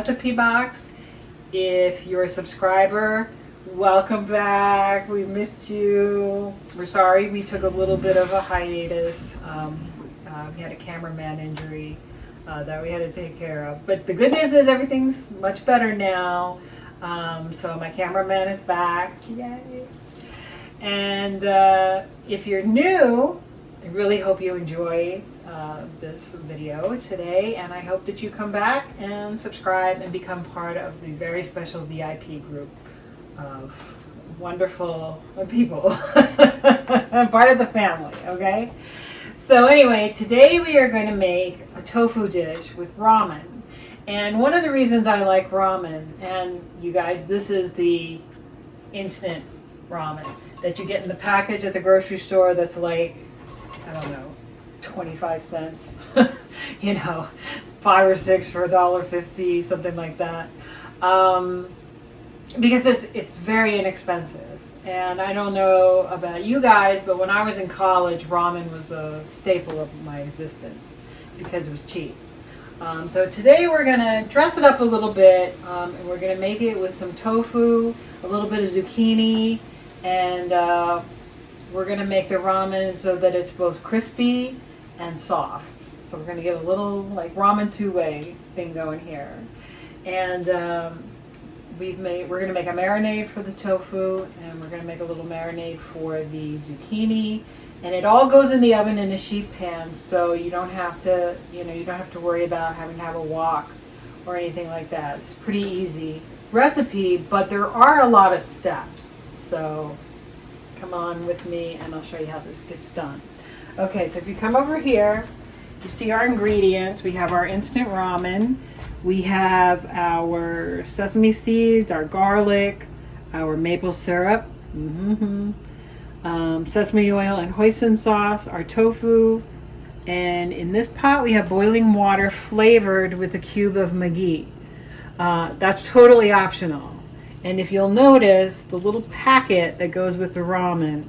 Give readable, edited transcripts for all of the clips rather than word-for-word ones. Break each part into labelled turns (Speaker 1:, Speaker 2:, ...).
Speaker 1: recipe box. If you're a subscriber, welcome back. We missed you. We're sorry we took a little bit of a hiatus. We had a cameraman injury that we had to take care of. But the good news is everything's much better now. So my cameraman is back. Yay. And if you're new, I really hope you enjoy this video today, and I hope that you come back and subscribe and become part of the very special VIP group of wonderful people, part of the family, okay? So anyway, today we are going to make a tofu dish with ramen. And one of the reasons I like ramen, and you guys, this is the instant ramen that you get in the package at the grocery store that's like, I don't know, 25 cents, you know, 5 or 6 for $1.50, something like that. Because it's very inexpensive. And I don't know about you guys, but when I was in college, ramen was a staple of my existence because it was cheap. So today we're going to dress it up a little bit, and we're going to make it with some tofu, a little bit of zucchini, and we're going to make the ramen so that it's both crispy and soft. So we're going to get a little like ramen two-way thing going here. And we're going to make a marinade for the tofu, and we're going to make a little marinade for the zucchini. And it all goes in the oven in a sheet pan, so you don't have to, you don't have to worry about having to have a wok or anything like that. It's a pretty easy recipe, but there are a lot of steps. So come on with me and I'll show you how this gets done. Okay, so if you come over here, you see our ingredients. We have our instant ramen. We have our sesame seeds, our garlic, our maple syrup, sesame oil and hoisin sauce, our tofu, and in this pot we have boiling water flavored with a cube of Maggi. That's totally optional. And if you'll notice, the little packet that goes with the ramen,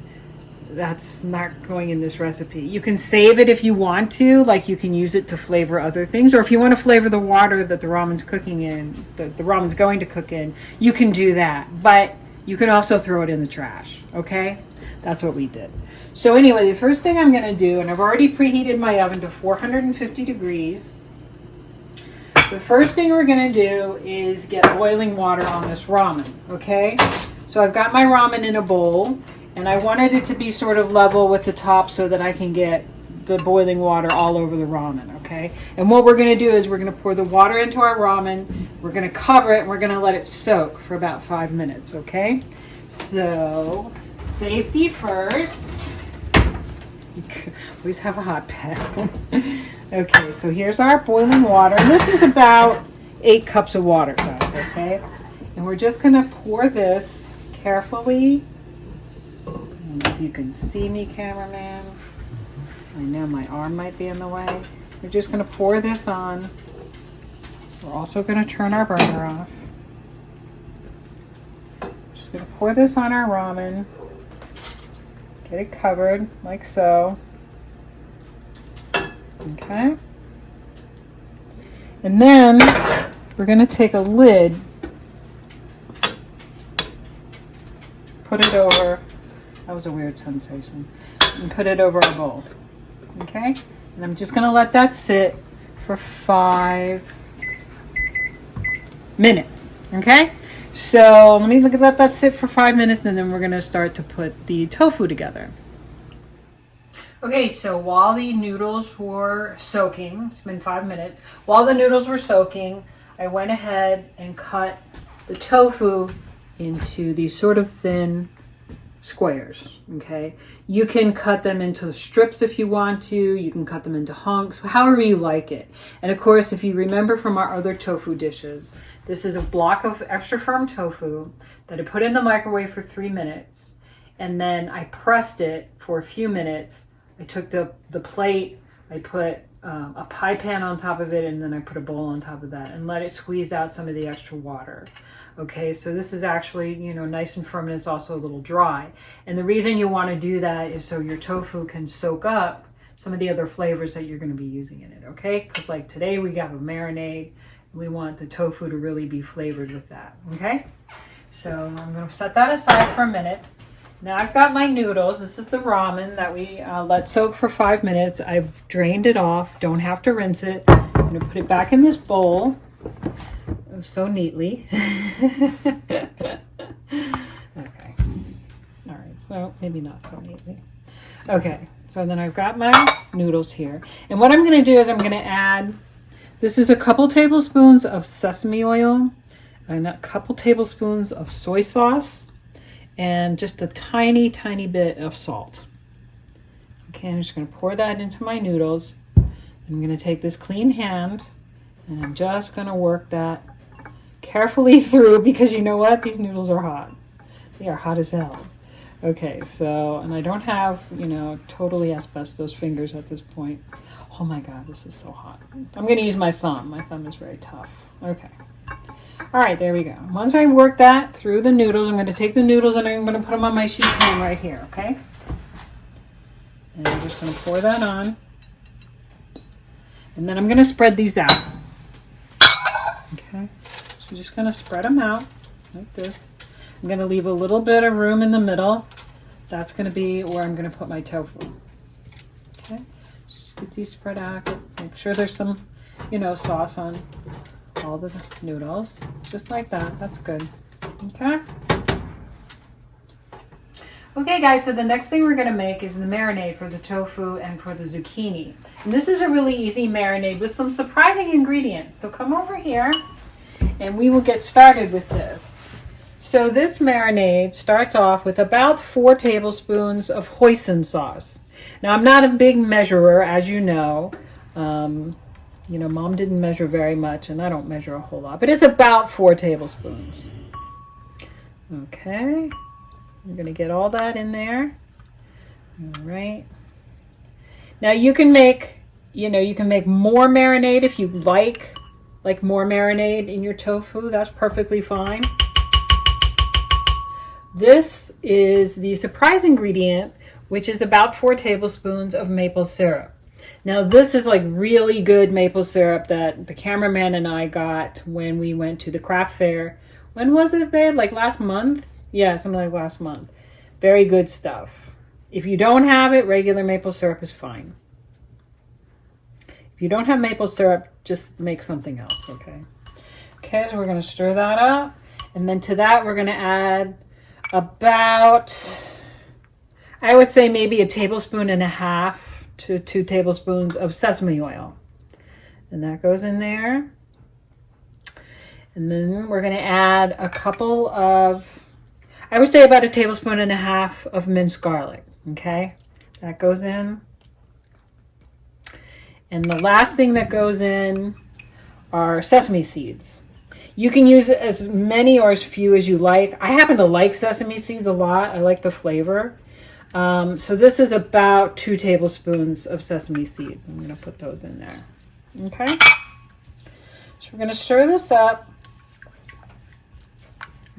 Speaker 1: that's not going in this recipe. You can save it if you want to, like you can use it to flavor other things, or if you want to flavor the water that the ramen's cooking in, the ramen's going to cook in, you can do that. But you can also throw it in the trash, okay? That's what we did. So anyway, the first thing I'm going to do, and I've already preheated my oven to 450 degrees. The first thing we're going to do is get boiling water on this ramen, okay? So I've got my ramen in a bowl, and I wanted it to be sort of level with the top so that I can get the boiling water all over the ramen, okay? And what we're going to do is we're going to pour the water into our ramen, we're going to cover it, and we're going to let it soak for about 5 minutes, okay? So, safety first. Always have a hot pad. Okay, so here's our boiling water. And this is about 8 cups of water, guys, okay? And we're just going to pour this carefully. I don't know if you can see me, cameraman. I know my arm might be in the way. We're just going to pour this on. We're also going to turn our burner off. Just going to pour this on our ramen. Get it covered like so. Okay. And then we're going to take a lid, put it over, that was a weird sensation, and put it over our bowl. Okay? And I'm just going to let that sit for 5 minutes. Okay? So let me let that sit for 5 minutes, and then we're going to start to put the tofu together. Okay, so while the noodles were soaking, it's been 5 minutes, while the noodles were soaking, I went ahead and cut the tofu into these sort of thin squares, okay? You can cut them into strips if you want to, you can cut them into hunks, however you like it. And of course, if you remember from our other tofu dishes, this is a block of extra firm tofu that I put in the microwave for 3 minutes, and then I pressed it for a few minutes. I took the plate, I put a pie pan on top of it, and then I put a bowl on top of that and let it squeeze out some of the extra water. Okay, so this is actually, nice and firm, and it's also a little dry. And the reason you want to do that is so your tofu can soak up some of the other flavors that you're going to be using in it, okay? Because like today we have a marinade, We want the tofu to really be flavored with that, okay? So I'm going to set that aside for a minute. Now I've got my noodles. This is the ramen that we let soak for 5 minutes. I've drained it off. Don't have to rinse it. I'm going to put it back in this bowl so neatly. Okay. All right, so maybe not so neatly. Okay, so then I've got my noodles here. And what I'm going to do is I'm going to add, this is a couple tablespoons of sesame oil and a couple tablespoons of soy sauce and just a tiny, tiny bit of salt. Okay, I'm just going to pour that into my noodles. I'm going to take this clean hand and I'm just going to work that carefully through because you know what? These noodles are hot. They are hot as hell. Okay, so, and I don't have, you know, totally asbestos fingers at this point. Oh my God, this is so hot. I'm going to use my thumb. My thumb is very tough. Okay. All right, there we go. Once I work that through the noodles, I'm going to take the noodles and I'm going to put them on my sheet pan right here, okay? And I'm just going to pour that on. And then I'm going to spread these out. Okay, so I'm just going to spread them out like this. I'm going to leave a little bit of room in the middle. That's going to be where I'm going to put my tofu. Okay, just get these spread out. Make sure there's some, you know, sauce on all the noodles. Just like that. That's good. Okay. Okay guys, so the next thing we're going to make is the marinade for the tofu and for the zucchini. And this is a really easy marinade with some surprising ingredients. So come over here and we will get started with this. So this marinade starts off with about 4 tablespoons of hoisin sauce. Now I'm not a big measurer, as you know. You know, Mom didn't measure very much and I don't measure a whole lot, but it's about 4 tablespoons. Okay. We're going to get all that in there. All right. Now you can make, you know, you can make more marinade if you like more marinade in your tofu. That's perfectly fine. This is the surprise ingredient, which is about 4 tablespoons of maple syrup. Now this is like really good maple syrup that the cameraman and I got when we went to the craft fair. When was it, babe? Like last month? Yeah, something like last month. Very good stuff. If you don't have it, regular maple syrup is fine. If you don't have maple syrup, just make something else, okay? Okay, so we're going to stir that up. And then to that, we're going to add about, I would say maybe 1.5 tablespoons to 2 tablespoons of sesame oil. And that goes in there. And then we're going to add a couple of, I would say about 1.5 tablespoons of minced garlic. Okay, that goes in. And the last thing that goes in are sesame seeds. You can use as many or as few as you like. I happen to like sesame seeds a lot. I like the flavor. So this is about 2 tablespoons of sesame seeds. I'm going to put those in there. Okay, so we're going to stir this up.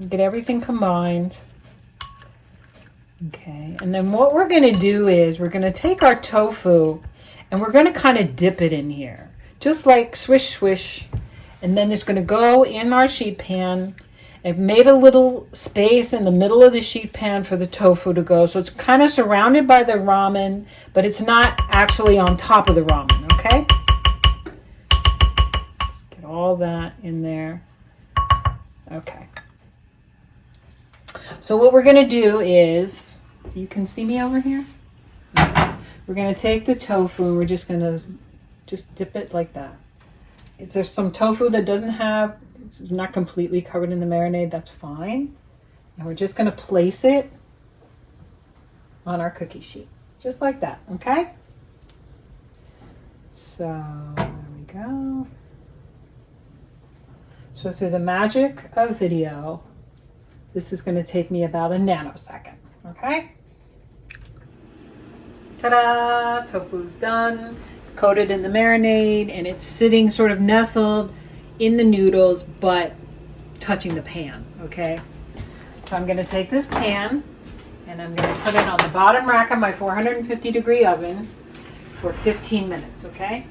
Speaker 1: Get everything combined. Okay, and then what we're going to do is we're going to take our tofu and we're going to kind of dip it in here. Just like swish, swish. And then it's going to go in our sheet pan. I've made a little space in the middle of the sheet pan for the tofu to go. So it's kind of surrounded by the ramen, but it's not actually on top of the ramen, okay? Let's get all that in there. Okay. So what we're going to do is, you can see me over here? We're going to take the tofu and we're just going to just dip it like that. If there's some tofu that doesn't have, it's not completely covered in the marinade, that's fine. And we're just going to place it on our cookie sheet. Just like that, okay? So, there we go. So through the magic of video, this is going to take me about a nanosecond, okay? Ta-da! Tofu's done. Coated in the marinade, and it's sitting sort of nestled in the noodles, but touching the pan, okay? So I'm going to take this pan, and I'm going to put it on the bottom rack of my 450-degree oven for 15 minutes, okay?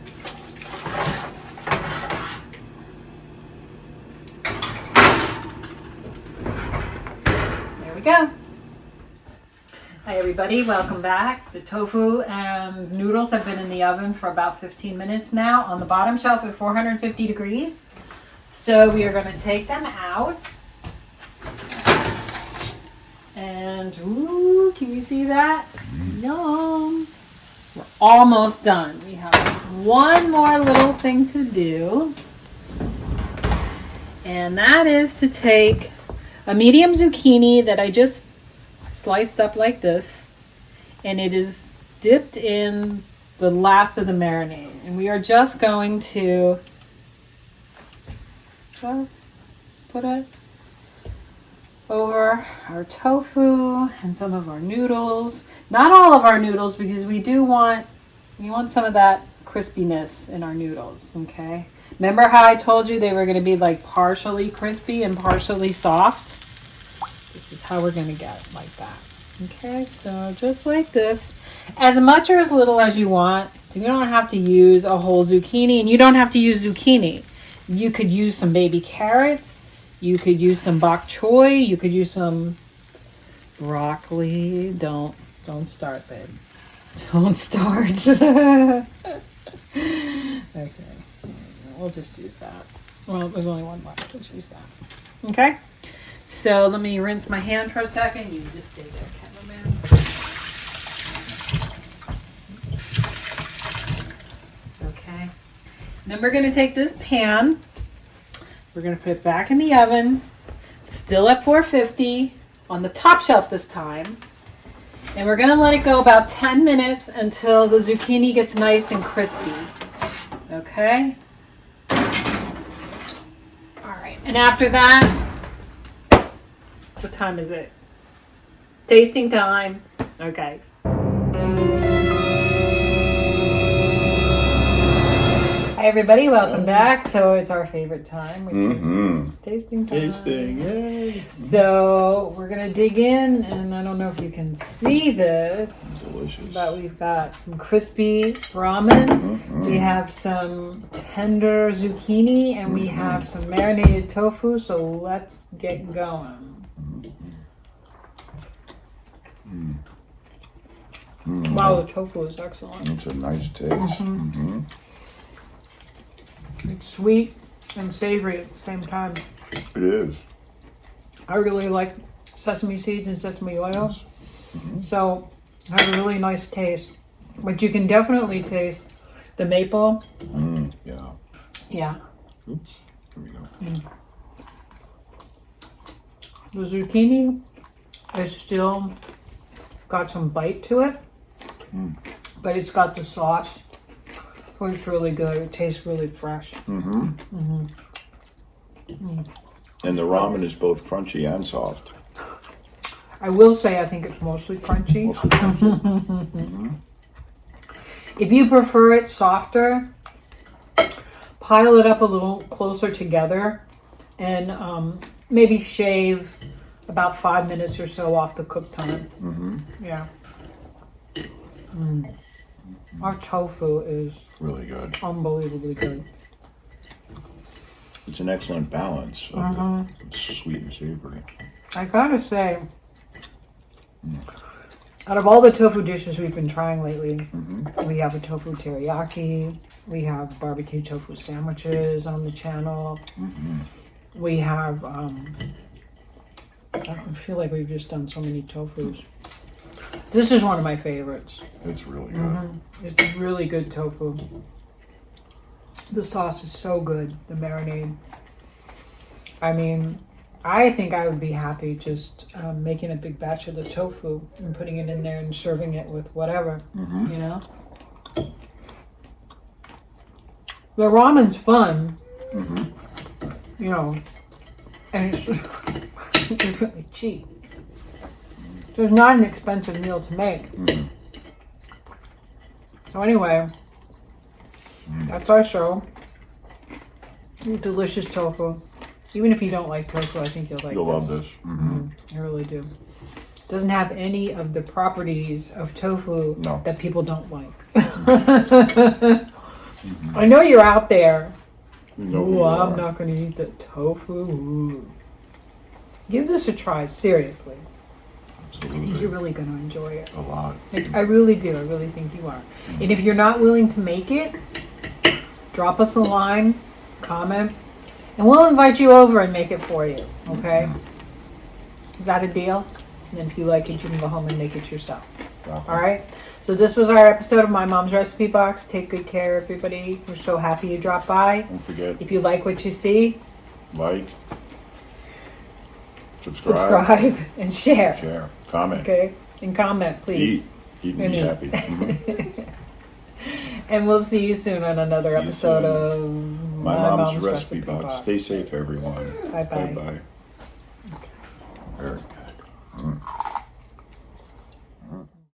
Speaker 1: we go. Hi everybody, welcome back. The tofu and noodles have been in the oven for about 15 minutes now on the bottom shelf at 450 degrees. So we are going to take them out. And, ooh, can you see that? Yum. We're almost done. We have one more little thing to do. And that is to take a medium zucchini that I just sliced up like this. And it is dipped in the last of the marinade. And we are just going to just put it over our tofu and some of our noodles. Not all of our noodles, because we want some of that crispiness in our noodles, okay? Remember how I told you they were going to be like partially crispy and partially soft? This is how we're going to get it like that. Okay, so just like this. As much or as little as you want. You don't have to use a whole zucchini, and you don't have to use zucchini. You could use some baby carrots. You could use some bok choy. You could use some broccoli. Don't start, babe. Don't start. Okay. We'll just use that. Well, there's only one left. Let's use that. Okay. So let me rinse my hand for a second. You just stay there, cameraman. Okay. Then we're going to take this pan. We're going to put it back in the oven, still at 450, on the top shelf this time. And we're going to let it go about 10 minutes until the zucchini gets nice and crispy. Okay? All right. And after that, what time is it? Tasting time. Okay. Hi everybody, welcome back. So it's our favorite time, which is tasting time.
Speaker 2: Tasting, yay!
Speaker 1: So we're gonna dig in, and I don't know if you can see this,
Speaker 2: Delicious.
Speaker 1: but we've got some crispy ramen. We have some tender zucchini, and we have some marinated tofu. So let's get going. Wow, the tofu is excellent.
Speaker 2: It's a nice taste.
Speaker 1: It's sweet and savory at the same time.
Speaker 2: It is.
Speaker 1: I really like sesame seeds and sesame oil. So it has a really nice taste. But you can definitely taste the maple.
Speaker 2: Yeah.
Speaker 1: Yeah.
Speaker 2: Oops. Here we go.
Speaker 1: The zucchini is still got some bite to it. But it's got the sauce. So it's really good. It tastes really fresh.
Speaker 2: And the ramen is both crunchy and soft.
Speaker 1: I will say I think it's mostly crunchy. If you prefer it softer, pile it up a little closer together and maybe shave about 5 minutes or so off the cook time. Yeah. Our tofu is
Speaker 2: Really good.
Speaker 1: unbelievably good.
Speaker 2: It's an excellent balance of it's sweet and savory.
Speaker 1: I gotta say, out of all the tofu dishes we've been trying lately, we have a tofu teriyaki, we have barbecue tofu sandwiches on the channel, we have, I feel like we've just done so many tofus. This is one of my favorites.
Speaker 2: It's really good.
Speaker 1: It's really good tofu. The sauce is so good, the marinade. I mean, I think I would be happy just making a big batch of the tofu and putting it in there and serving it with whatever, you know? The ramen's fun, you know, and it's, it's really cheap. So it's not an expensive meal to make. So anyway, that's our show. Delicious tofu. Even if you don't like tofu, I think you'll like
Speaker 2: You'll
Speaker 1: this.
Speaker 2: love this.
Speaker 1: I really do. Doesn't have any of the properties of tofu that people don't like. I know you're out there. Ooh, I'm not going to eat the tofu. Ooh. Give this a try, seriously. You're really going to enjoy it.
Speaker 2: A lot.
Speaker 1: I really do. I really think you are. And if you're not willing to make it, drop us a line, comment, and we'll invite you over and make it for you. Okay? Is that a deal? And then if you like it, you can go home and make it yourself. All right? So this was our episode of My Mom's Recipe Box. Take good care, everybody. We're so happy you dropped by.
Speaker 2: Don't forget.
Speaker 1: If you like what you see,
Speaker 2: like, subscribe,
Speaker 1: and share.
Speaker 2: share, comment.
Speaker 1: Okay? And comment, please.
Speaker 2: Eat and be happy.
Speaker 1: And we'll see you soon on another
Speaker 2: See you
Speaker 1: episode
Speaker 2: soon.
Speaker 1: of
Speaker 2: My Mom's Recipe Box. Stay safe, everyone.
Speaker 1: Bye-bye.
Speaker 2: Bye-bye. Eric.